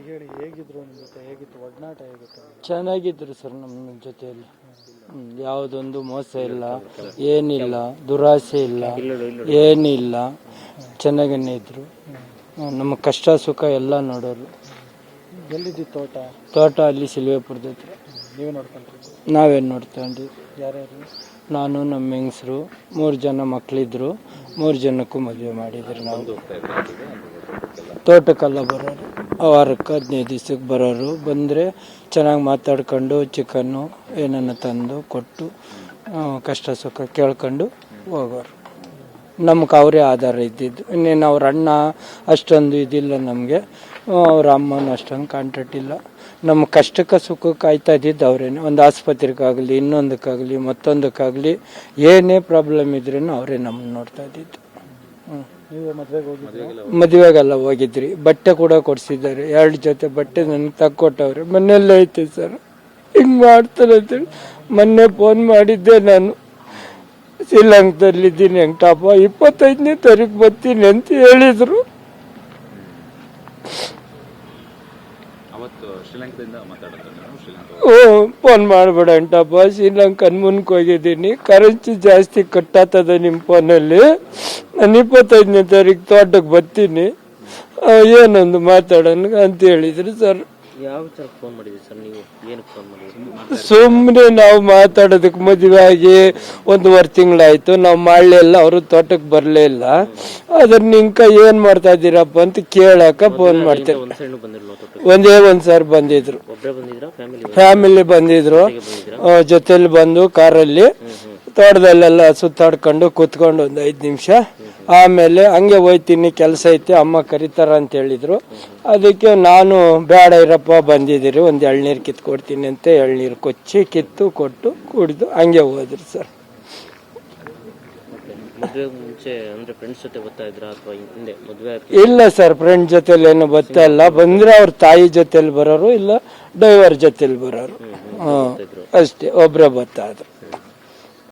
ಹೇಳಿ, ಹೇಗಿದ್ರು ನಿಮ್ಮ ಜೊತೆ, ಹೇಗಿತ್ತು ಒಡನಾಟ, ಹೇಗಿತ್ತು? ಚೆನ್ನಾಗಿದ್ರು ಸರ್ ನಮ್ಮ ಜೊತೆಯಲ್ಲಿ. ಯಾವುದೊಂದು ಮೋಸ ಇಲ್ಲ, ಏನಿಲ್ಲ, ದುರಾಸೆ ಇಲ್ಲ, ಏನಿಲ್ಲ, ಚೆನ್ನಾಗೇ ಇದ್ರು. ನಮ್ಮ ಕಷ್ಟ ಸುಖ ಎಲ್ಲ ನೋಡೋರು. ಎಲ್ಲಿದ್ದು ತೋಟ? ತೋಟ ಅಲ್ಲಿ ಸಿಲ್ವೇಪುರದ ಹತ್ರ. ನೀವೇ ನೋಡ್ಕೊಂಡ್ರಿ? ನಾವೇನು ನೋಡ್ಕೊಂಡ್ವಿ. ಯಾರ್ಯಾರು? ನಾನು, ನಮ್ಮ ಹೆಂಗಸರು, 3 ಜನ ಮಕ್ಕಳಿದ್ರು. 3 ಜನಕ್ಕೂ ಮದುವೆ ಮಾಡಿದ್ರು. ನಾವು ತೋಟಕ್ಕೆಲ್ಲ ಬರೋರು, ವಾರಕ್ಕೆ 15 ದಿವ್ಸಕ್ಕೆ ಬರೋರು. ಬಂದರೆ ಚೆನ್ನಾಗಿ ಮಾತಾಡ್ಕೊಂಡು ಚಿಕನ್ನು ಏನನ್ನ ತಂದು ಕೊಟ್ಟು ಕಷ್ಟ ಸುಖ ಕೇಳ್ಕೊಂಡು ಹೋಗೋರು. ನಮ್ಗೆ ಅವರೇ ಆಧಾರ ಇದ್ದಿದ್ದು. ಇನ್ನೇನು ಅವ್ರ ಅಣ್ಣ ಅಷ್ಟೊಂದು ಇದಿಲ್ಲ ನಮಗೆ, ಅವ್ರ ಅಮ್ಮನ ಅಷ್ಟೊಂದು ಕಾಂಟ್ಯಾಕ್ಟ್ ಇಲ್ಲ. ನಮ್ಮ ಕಷ್ಟಕ್ಕೆ ಸುಖಕ್ಕೆ ಕಾಯ್ತಾ ಇದ್ದಿದ್ದು ಅವರೇನೆ. ಒಂದು ಆಸ್ಪತ್ರೆಗಾಗಲಿ, ಇನ್ನೊಂದಕ್ಕಾಗಲಿ, ಮತ್ತೊಂದಕ್ಕಾಗಲಿ ಏನೇ ಪ್ರಾಬ್ಲಮ್ ಇದ್ರೂ ಅವರೇ ನಮ್ಮನ್ನು ನೋಡ್ತಾ ಇದ್ದಿದ್ದು. ನೀವು ಮದುವೆಗೆ ಹೋಗಿದ್ರಿ? ಮದುವೆಗೆಲ್ಲ ಹೋಗಿದ್ರಿ. ಬಟ್ಟೆ ಕೂಡ ಕೊಡಿಸಿದ್ದಾರೆ. 2 ಜೊತೆ ಬಟ್ಟೆ ನನಗೆ ತಕ್ಕೊಟ್ಟವ್ರೆ. ಮನೆಯಲ್ಲೇ ಐತೆ ಸರ್, ಹಿಂಗೆ ಮಾಡ್ತಾರೆ ಅಂತೇಳಿ ಮೊನ್ನೆ ಫೋನ್ ಮಾಡಿದ್ದೆ ನಾನು. ಶ್ರೀಲಂಕದಲ್ಲಿದ್ದೀನಿ ವೆಂಕಟಪ್ಪ, 25ನೇ ತಾರೀಕು ಬರ್ತೀನಿ ಅಂತ ಹೇಳಿದ್ರು. ಫೋನ್ ಮಾಡಬೇಡ ವೆಂಕಟಪ್ಪ, ಶ್ರೀಲಂಕನ್ ಮುನ್ಕ್ ಹೋಗಿದ್ದೀನಿ, ಕರೆನ್ಸಿ ಜಾಸ್ತಿ ಕಟ್ಟಾತದ ನಿಮ್ಮ ಫೋನಲ್ಲಿ, ನಾನು 25ನೇ ತಾರೀಕು ತೋಟಕ್ಕೆ ಬರ್ತೀನಿ, ಏನೊಂದು ಮಾತಾಡೋಣ ಅಂತ ಹೇಳಿದ್ರು ಸರ್. ಯಾವ ತರ ಫೋನ್ ಮಾಡಿದ್ರಿ ಸರ್ ನೀವು? ಏನಕ್ಕೆ ಫೋನ್ ಮಾಡಿದ್ರಿ? ಸುಮ್ಮನೆ ನಾವು ಮಾತಾಡೋದಕ್ಕೆ. ಮದುವೆ ಆಗಿ 1.5 ತಿಂಗಳಾಯ್ತು, ನಾವು ಮಾಡಲಿಲ್ಲ, ಅವರು ತೋಟಕ್ಕೆ ಬರಲೇ ಇಲ್ಲ. ಅದ್ರ ನಿಂಕ ಏನ್ ಮಾಡ್ತಾ ಇದ್ದೀರಪ್ಪ ಅಂತ ಕೇಳಾಕ ಫೋನ್ ಮಾಡ್ತೇವೆ. ಒಂದೇ ಒಂದ್ಸಾರಿ ಬಂದಿದ್ರು, ಫ್ಯಾಮಿಲಿ ಬಂದಿದ್ರು, ಜೊತೆಲಿ ಬಂದು ಕಾರಲ್ಲಿ ತೋಟದಲ್ಲೆಲ್ಲ ಸುತ್ತಾಡ್ಕೊಂಡು ಕೂತ್ಕೊಂಡು ಒಂದು 5 ನಿಮಿಷ. ಆಮೇಲೆ ಹಂಗೆ ಹೋಯ್ತೀನಿ, ಕೆಲಸ ಐತೆ, ಅಮ್ಮ ಕರೀತಾರ ಅಂತ ಹೇಳಿದ್ರು. ಅದಕ್ಕೆ ನಾನು ಬೇಡ ಇರಪ್ಪ, ಬಂದಿದ್ದೀರಿ, ಒಂದು ಎಳ್ನೀರು ಕಿತ್ಕೊಡ್ತೀನಿ ಅಂತ ಎಳ್ನೀರು ಕೊಚ್ಚಿ ಕಿತ್ತು ಕೊಟ್ಟು ಕುಡಿದು ಹಂಗೆ ಹೋದ್ರು ಸರ್. ಇಲ್ಲ ಸರ್, ಫ್ರೆಂಡ್ ಜೊತೆಲಿ ಏನು ಬರ್ತಾ ಇಲ್ಲ. ಬಂದ್ರೆ ಅವ್ರ ತಾಯಿ ಜೊತೆಲಿ ಬರೋರು, ಇಲ್ಲ ಡ್ರೈವರ್ ಜೊತೆಲಿ ಬರೋರು, ಅಷ್ಟೇ. ಒಬ್ರೇ ಬರ್ತಾ ಇದ್ರು.